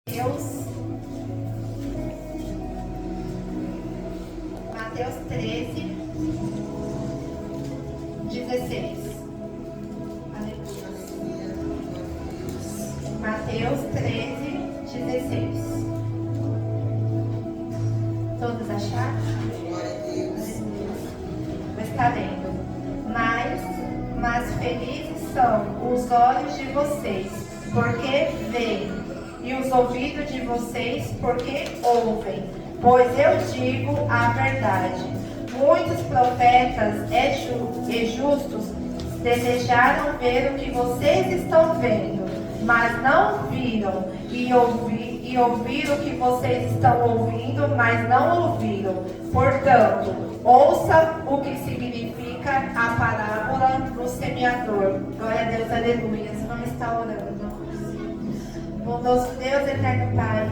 Mateus 13, 16. Aleluia. Mateus 13, 16. Todos acharam? Está lendo. Mas felizes são os olhos de vocês, porque veem, e os ouvidos de vocês, porque ouvem. Pois eu digo a verdade. Muitos profetas e justos desejaram ver o que vocês estão vendo, mas não viram, e ouviram o que vocês estão ouvindo, mas não ouviram. Portanto, ouça o que significa a parábola do semeador. Glória a Deus, aleluia. Vamos estar orando. Bondoso Deus, eterno Pai,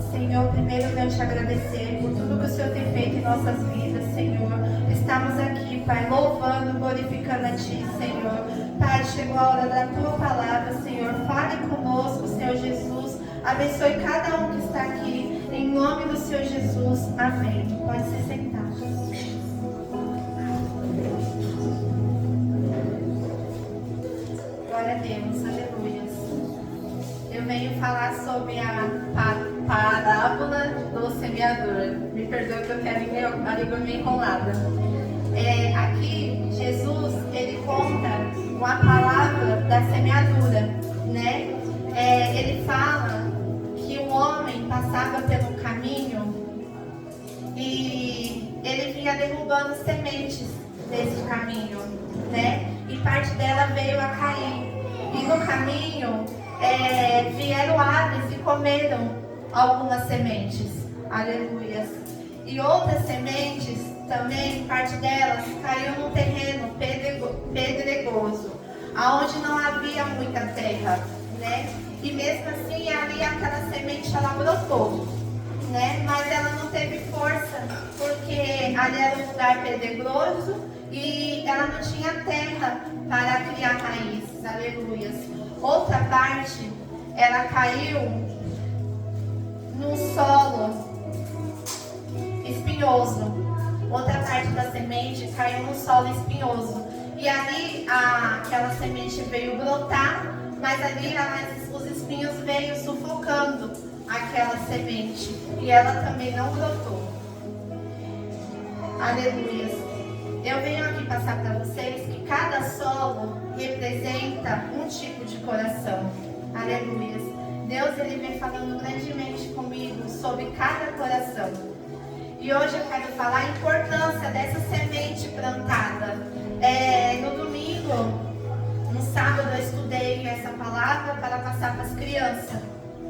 Senhor, primeiro eu te agradecer por tudo que o Senhor tem feito em nossas vidas, Senhor. Estamos aqui, Pai, louvando, glorificando a Ti, Senhor. Pai, chegou a hora da Tua palavra, Senhor. Fale conosco, Senhor Jesus. Abençoe cada um que está aqui, em nome do Senhor Jesus. Amém. Pode se sentar. Glória a Deus, aleluia. Eu venho falar sobre a parábola do semeador. Me perdoe que eu quero a língua meio enrolada. Aqui, Jesus, ele conta uma palavra da semeadura, né? Ele fala que o homem passava pelo caminho e ele vinha derrubando sementes desse caminho, né? E parte dela veio a cair. E no caminho vieram aves e comeram algumas sementes. Aleluia. E outras sementes também, parte delas, caiu num terreno pedregoso, aonde não havia muita terra, né? E mesmo assim, ali aquela semente, ela brotou, né? Mas ela não teve força, porque ali era um lugar pedregoso e ela não tinha terra para criar raízes. Aleluia. Outra parte, ela caiu num solo espinhoso. Outra parte da semente caiu num solo espinhoso. E ali aquela semente veio brotar, mas ali os espinhos veio sufocando aquela semente. E ela também não brotou. Aleluia. Eu venho aqui passar para vocês que cada solo representa um tipo de coração. Aleluia. Deus, ele vem falando grandemente comigo sobre cada coração. E hoje eu quero falar a importância dessa semente plantada. No domingo, no sábado, eu estudei essa palavra para passar para as crianças,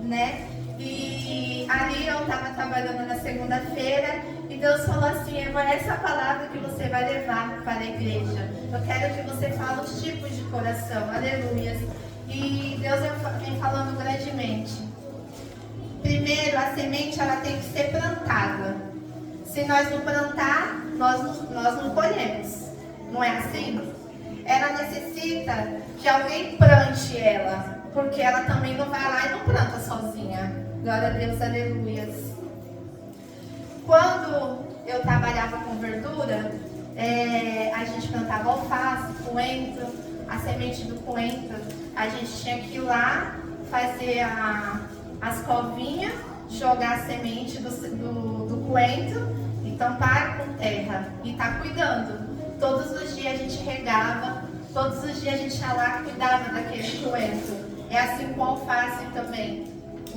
né? E ali eu estava trabalhando na segunda-feira e Deus falou assim: é essa palavra que você vai levar para a igreja. Eu quero que você fale os tipos de coração. Aleluia. E Deus vem falando grandemente. Primeiro, a semente ela tem que ser plantada. Se nós não plantar, nós não colhemos. Não é assim? Ela necessita que alguém plante ela, porque ela também não vai lá e não planta sozinha. Glória a Deus, aleluia. Quando eu trabalhava com verdura, a gente plantava alface, coentro, a semente do coentro. A gente tinha que ir lá, fazer as covinhas, jogar a semente do coentro e tampar com terra. E tá cuidando. Todos os dias a gente regava, todos os dias a gente ia lá e cuidava daquele coentro. É assim com a alface também,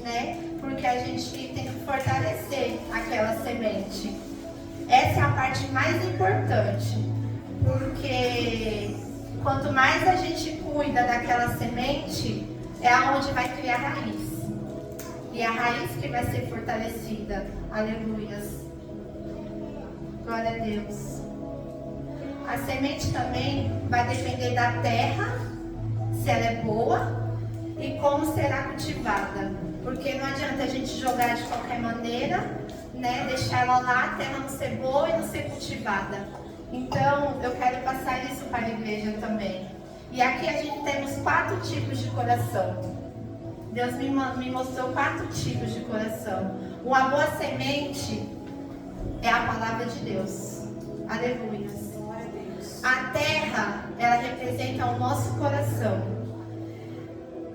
né? Porque a gente tem que fortalecer aquela semente. Essa é a parte mais importante, porque quanto mais a gente cuida daquela semente, é aonde vai criar raiz. E é a raiz que vai ser fortalecida. Aleluia. Glória a Deus. A semente também vai depender da terra, se ela é boa e como será cultivada. Porque não adianta a gente jogar de qualquer maneira, né? Deixar ela lá, a terra não ser boa e não ser cultivada. Então, eu quero passar isso para a igreja também. E aqui a gente temos 4 tipos de coração. Deus me mostrou 4 tipos de coração. Uma boa semente é a palavra de Deus. Aleluia. A terra, ela representa o nosso coração.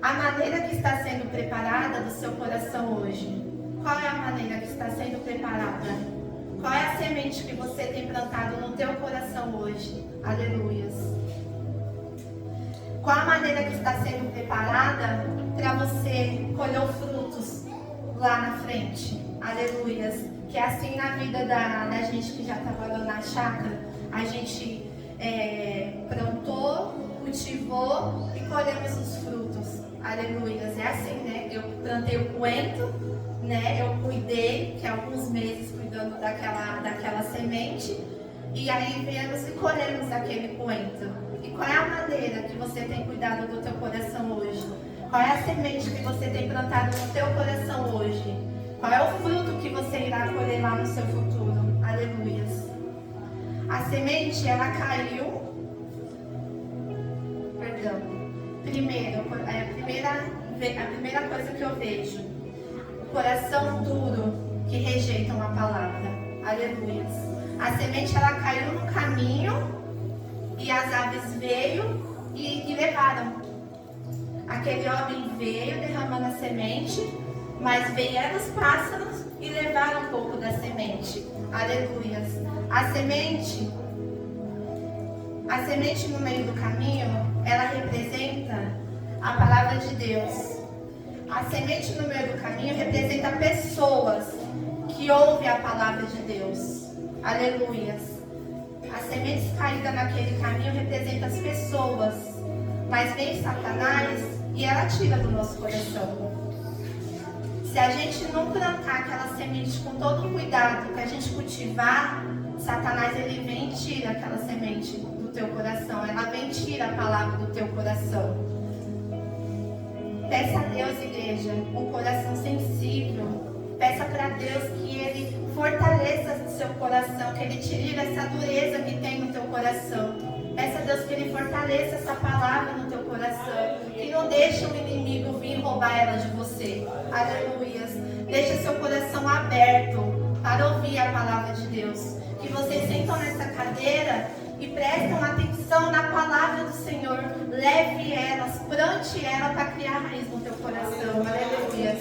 A maneira que está sendo preparada do seu coração hoje. Qual é a maneira que está sendo preparada? Qual é a semente que você tem plantado no teu coração hoje? Aleluias. Qual a maneira que está sendo preparada para você colher frutos lá na frente? Aleluias. Que é assim na vida da gente que já trabalhou na chácara, a gente plantou, cultivou e colhemos os frutos. Aleluias. É assim, né? Eu plantei o coentro, né? Eu cuidei, que é alguns meses cuidando daquela semente, e aí viemos e colhemos aquele coentro. E qual é a maneira que você tem cuidado do teu coração hoje? Qual é a semente que você tem plantado no teu coração hoje? Qual é o fruto que você irá colher lá no seu futuro? Aleluias. A semente, ela caiu. Perdão. Primeiro, a primeira coisa que eu vejo. O coração duro que rejeita uma palavra. Aleluias. A semente, ela caiu no caminho e as aves veio e levaram. Aquele homem veio derramando a semente, mas vieram os pássaros e levaram um pouco da semente. Aleluias. A semente no meio do caminho, ela representa a palavra de Deus. A semente no meio do caminho representa pessoas que ouvem a palavra de Deus. Aleluias. As sementes caídas naquele caminho representam as pessoas. Mas vem Satanás e ela tira do nosso coração. Se a gente não plantar aquela semente com todo o cuidado que a gente cultivar, Satanás ele vem e tira aquela semente do teu coração. Ela vem e tira a palavra do teu coração. Peça a Deus, igreja, um coração sensível. Peça para Deus que Ele fortaleça o seu coração, que Ele tire essa dureza que tem no teu coração. Peça a Deus que Ele fortaleça essa palavra no teu coração. Que não deixe o inimigo vir roubar ela de você. Aleluias. Deixe seu coração aberto para ouvir a palavra de Deus. Que vocês sentam nessa cadeira e prestam atenção na palavra do Senhor. Leve elas, plante ela para criar raiz no teu coração. Aleluias.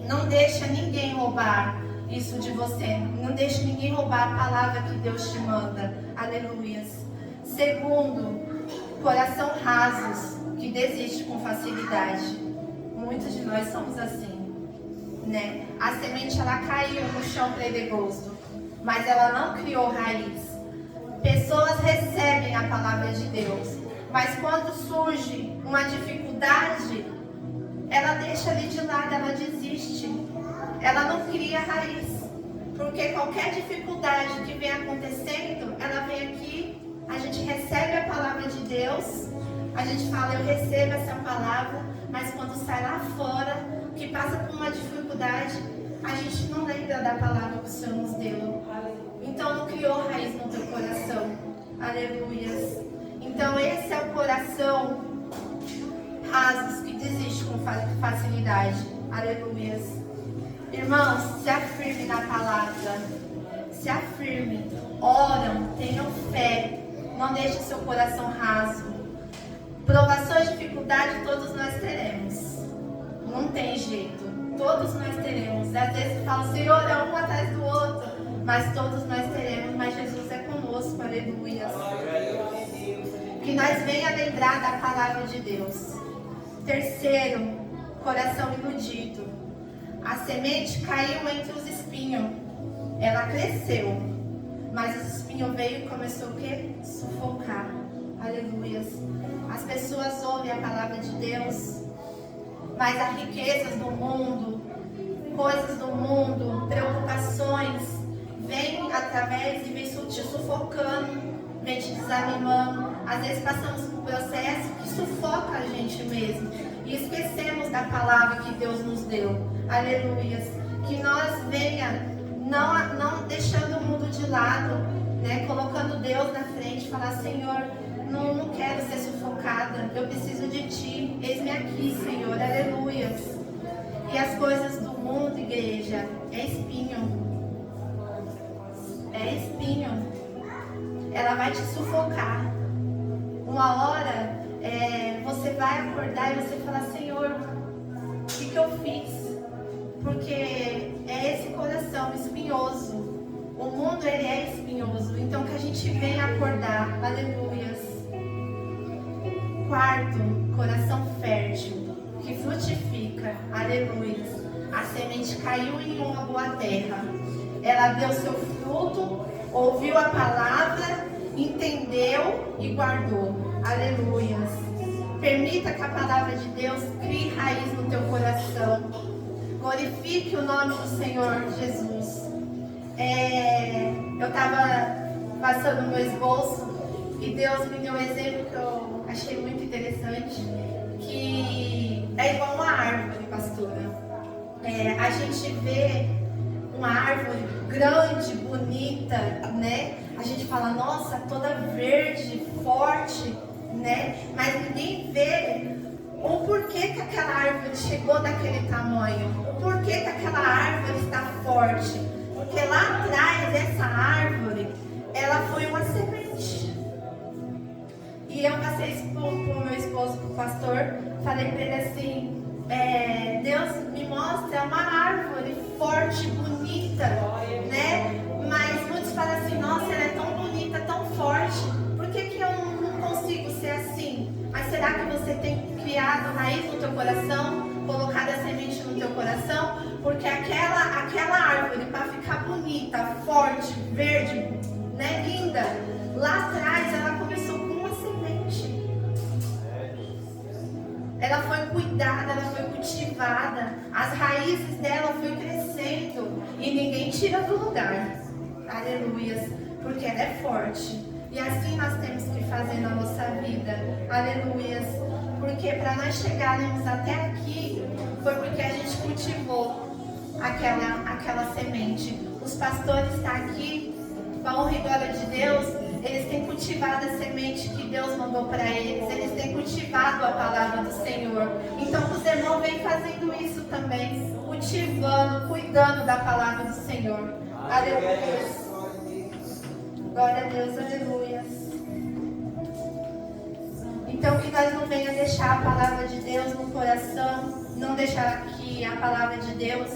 Não deixa ninguém roubar isso de você. Não deixe ninguém roubar a palavra que Deus te manda. Aleluias. Segundo, coração rasos, que desiste com facilidade. Muitos de nós somos assim, né? A semente, ela caiu no chão pedregoso, mas ela não criou raiz. Pessoas recebem a palavra de Deus, mas quando surge uma dificuldade, ela deixa ali de lado, ela desiste. Ela não cria raiz, porque qualquer dificuldade que vem acontecendo, ela vem aqui. A gente recebe a palavra de Deus, a gente fala, eu recebo essa palavra, mas quando sai lá fora, que passa por uma dificuldade, a gente não lembra da palavra que o Senhor nos deu. Então não criou raiz no teu coração. Aleluias. Então esse é o coração rasos que desiste com facilidade. Aleluias. Irmãos, se afirme na palavra. Se afirme. Oram, tenham fé. Não deixe seu coração raso. Provações, dificuldades, todos nós teremos. Não tem jeito. Todos nós teremos. Às vezes fala, Senhor, é um atrás do outro. Mas todos nós teremos. Mas Jesus é conosco. Aleluia. Que nós venha lembrar da palavra de Deus. Terceiro, coração iludido. A semente caiu entre os espinhos. Ela cresceu. Mas os espinhos veio e começou o quê? Sufocar. Aleluias. As pessoas ouvem a palavra de Deus, mas as riquezas do mundo, coisas do mundo, preocupações, vêm através e vêm te sufocando, vêm te desanimando. Às vezes passamos por um processo que sufoca a gente mesmo e esquecemos da palavra que Deus nos deu. Aleluias. Que nós venha não deixando o mundo de lado, né? Colocando Deus na frente, falar, Senhor, não quero ser sufocada, eu preciso de Ti, eis-me aqui, Senhor, aleluias. E as coisas do mundo, igreja, é espinho. É espinho. Ela vai te sufocar. Uma hora você vai acordar e você falar: Senhor, o que eu fiz? Porque é esse coração espinhoso. O mundo, ele é espinhoso. Então que a gente venha acordar. Aleluias. Quarto, coração fértil, que frutifica. Aleluias. A semente caiu em uma boa terra. Ela deu seu fruto, ouviu a palavra, entendeu e guardou. Aleluias. Permita que a palavra de Deus crie raiz no teu coração. Glorifique o nome do Senhor Jesus. Eu estava passando o meu esboço e Deus me deu um exemplo que eu achei muito interessante, que é igual uma árvore, pastora. A gente vê uma árvore grande, bonita, né? A gente fala: nossa, toda verde, forte, né? Mas ninguém vê o porquê que aquela árvore chegou daquele tamanho, o porquê que aquela árvore está forte. Porque lá atrás, essa árvore, ela foi uma semente. E eu passei isso pro meu esposo, pro pastor, falei para ele assim: Deus me mostra uma árvore forte, bonita, né? Mas muitos falam assim: nossa, ela é tão bonita, tão forte, por que eu não consigo ser assim? Mas será que você tem criado raiz no teu coração, colocado a semente no teu coração? Porque aquela árvore, para ficar bonita, forte, verde, né, linda, lá atrás ela começou com uma semente. Ela foi cuidada, ela foi cultivada, as raízes dela foi crescendo e ninguém tira do lugar. Aleluias, porque ela é forte. E assim nós temos que fazer na nossa vida. Aleluias. Porque para nós chegarmos até aqui, foi porque a gente cultivou aquela semente. Os pastores estão aqui, com a honra e glória de Deus, eles têm cultivado a semente que Deus mandou para eles. Eles têm cultivado a palavra do Senhor. Então os irmãos vêm fazendo isso também, cultivando, cuidando da palavra do Senhor. Aleluia. Glória a Deus, aleluia. Então que nós não venhamos deixar a palavra de Deus no coração, não deixar que a palavra de Deus,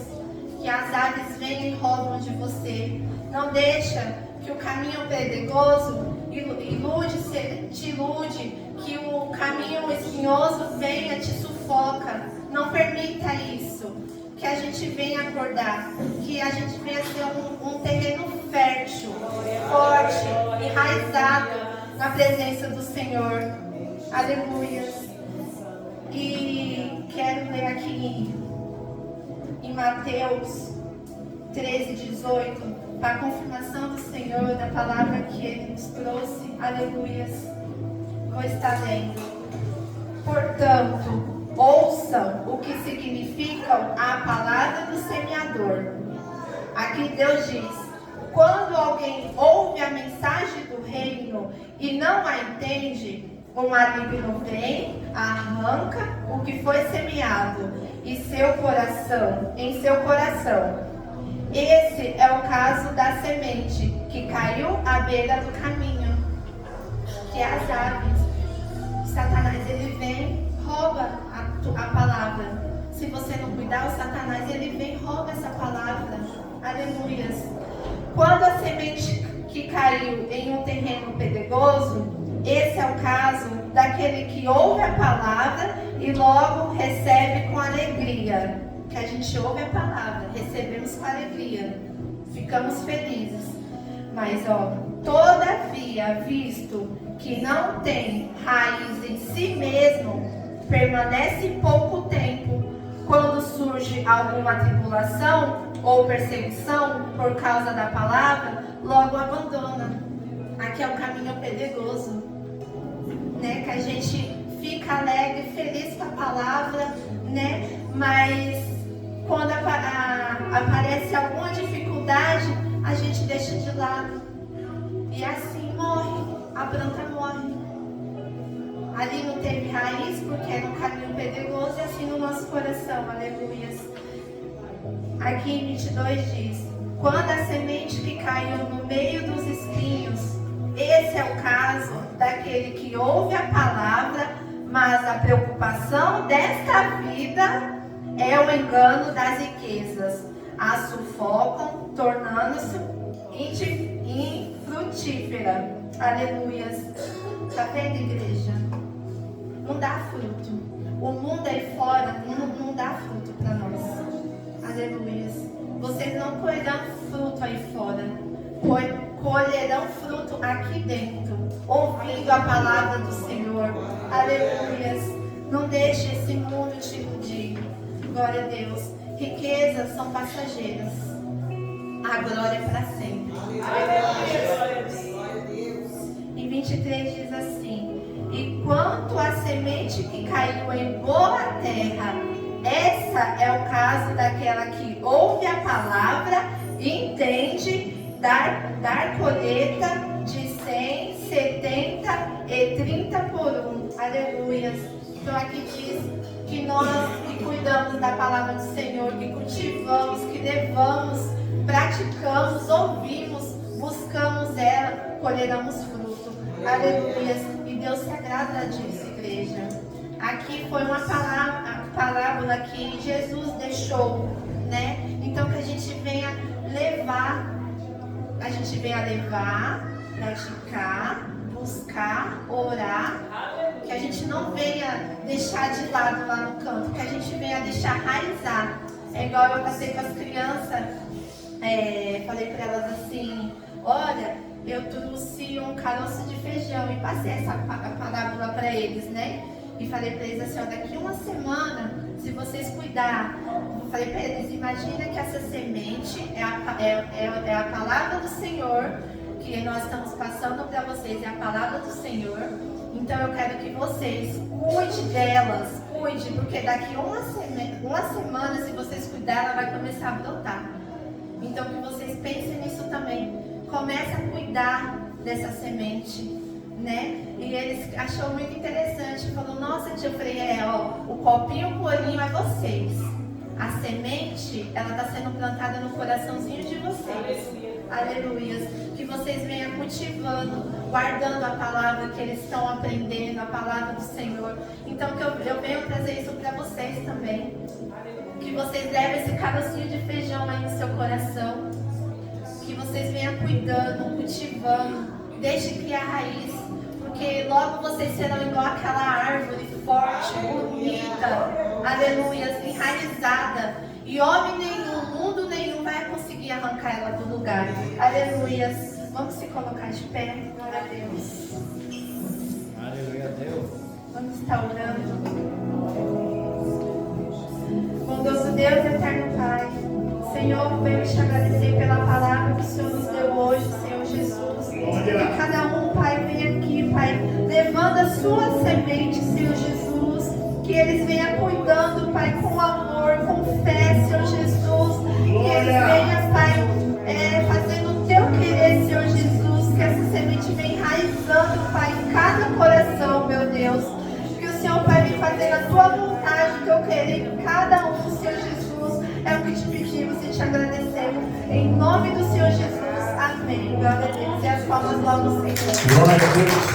que as aves venham e roubam de você. Não deixa que o caminho pedregoso te ilude, que o caminho espinhoso venha, te sufoca. Não permita isso. Que a gente venha acordar, que a gente venha ser um terreno fértil, forte, enraizado na presença do Senhor. Aleluia. E quero ler aqui em Mateus 13:18, para a confirmação do Senhor, da palavra que Ele nos trouxe. Aleluia. Vou estar lendo. Portanto, ouçam o que significam a palavra do semeador. Aqui Deus diz: quando alguém ouve a mensagem do reino e não a entende, o maligno vem, arranca o que foi semeado em seu coração. Esse é o caso da semente que caiu à beira do caminho, que é as aves. Satanás, ele vem, rouba a palavra. Se você não cuidar, o Satanás, ele vem e rouba essa palavra. Aleluias. Quando a semente que caiu em um terreno pedregoso, esse é o caso daquele que ouve a palavra e logo recebe com alegria. Que a gente ouve a palavra, recebemos com alegria, ficamos felizes. Mas todavia, visto que não tem raiz em si mesmo, permanece pouco tempo. Quando surge alguma tribulação ou perseguição por causa da palavra, logo abandona. Aqui é o caminho pedregoso, né? Que a gente fica alegre, feliz com a palavra, né? Mas quando aparece alguma dificuldade, a gente deixa de lado. E assim morre, a planta morre. Ali não teve raiz porque era um caminho pedregoso, e assim no nosso coração, aleluias. Aqui em 22 diz: quando a semente que caiu no meio dos espinhos, esse é o caso daquele que ouve a palavra, mas a preocupação desta vida é o engano das riquezas. A sufocam, tornando-se infrutífera. Aleluias. Está vendo, igreja? Não dá fruto. O mundo aí fora não dá fruto para nós. Aleluias. Vocês não colherão fruto aí fora. Colherão fruto aqui dentro, ouvindo a palavra do Senhor. Aleluias. Não deixe esse mundo te iludir. Glória a Deus. Riquezas são passageiras. A glória é para sempre. Aleluia. E 23 diz assim: e quanto à semente que caiu em boa terra, essa é o caso daquela que ouve a palavra, entende, dar colheita de 100, 70 e 30 por um. Aleluias. Então aqui diz que nós que cuidamos da palavra do Senhor, que cultivamos, que levamos, praticamos, ouvimos, buscamos ela, colheremos fruto. Aleluia. E Deus se agrada disso, igreja. Aqui foi uma parábola que Jesus deixou, né? Então que a gente venha levar, praticar, buscar, orar, que a gente não venha deixar de lado lá no canto, que a gente venha deixar raizar. É igual eu passei com as crianças, falei para elas assim: olha, eu trouxe um caroço de feijão e passei essa parábola para eles, né? E falei para eles assim: ó, daqui uma semana, se vocês cuidar, eu falei para eles, imagina que essa semente é a palavra do Senhor, que nós estamos passando para vocês, é a palavra do Senhor. Então eu quero que vocês cuidem delas, porque daqui uma semana, se vocês cuidarem, ela vai começar a brotar. Então que vocês pensem nisso também. Comece a cuidar dessa semente, né? E eles achou muito interessante, falou: nossa tia, eu falei, o copinho, o colinho é vocês. A semente, ela está sendo plantada no coraçãozinho de vocês. Aleluia. Que vocês venham cultivando, guardando a palavra que eles estão aprendendo, a palavra do Senhor. Então que eu venho trazer isso para vocês também. Que vocês levem esse carocinho de feijão aí no seu coração. Que vocês venham cuidando, cultivando. Deixe criar raiz. Porque logo vocês serão igual aquela árvore forte, bonita, aleluia, enraizada. E homem nenhum, mundo nenhum vai conseguir arrancar ela do lugar. Aleluia. Vamos se colocar de pé. Glória a Deus. Aleluia a Deus. Vamos estar orando. Bondoso Deus, eterno Pai, Senhor, venho te agradecer pela palavra que o Senhor nos deu hoje, Senhor Jesus. Que cada um, Pai, venha aqui, Pai, levando a sua semente, Senhor Jesus. Que eles venham cuidando, Pai, com amor, com fé, Senhor Jesus. Que eles venham, Pai, fazendo o teu querer, Senhor Jesus. Que essa semente venha enraizando, Pai, em cada coração, meu Deus. Que o Senhor, Pai, venha fazer a tua vontade, o teu querer em cada um, Senhor Jesus. É o que te pedimos e te agradecemos. Em nome do Senhor Jesus. Amém. Glória a Deus. E as palmas logo, Senhor. Glória a Deus.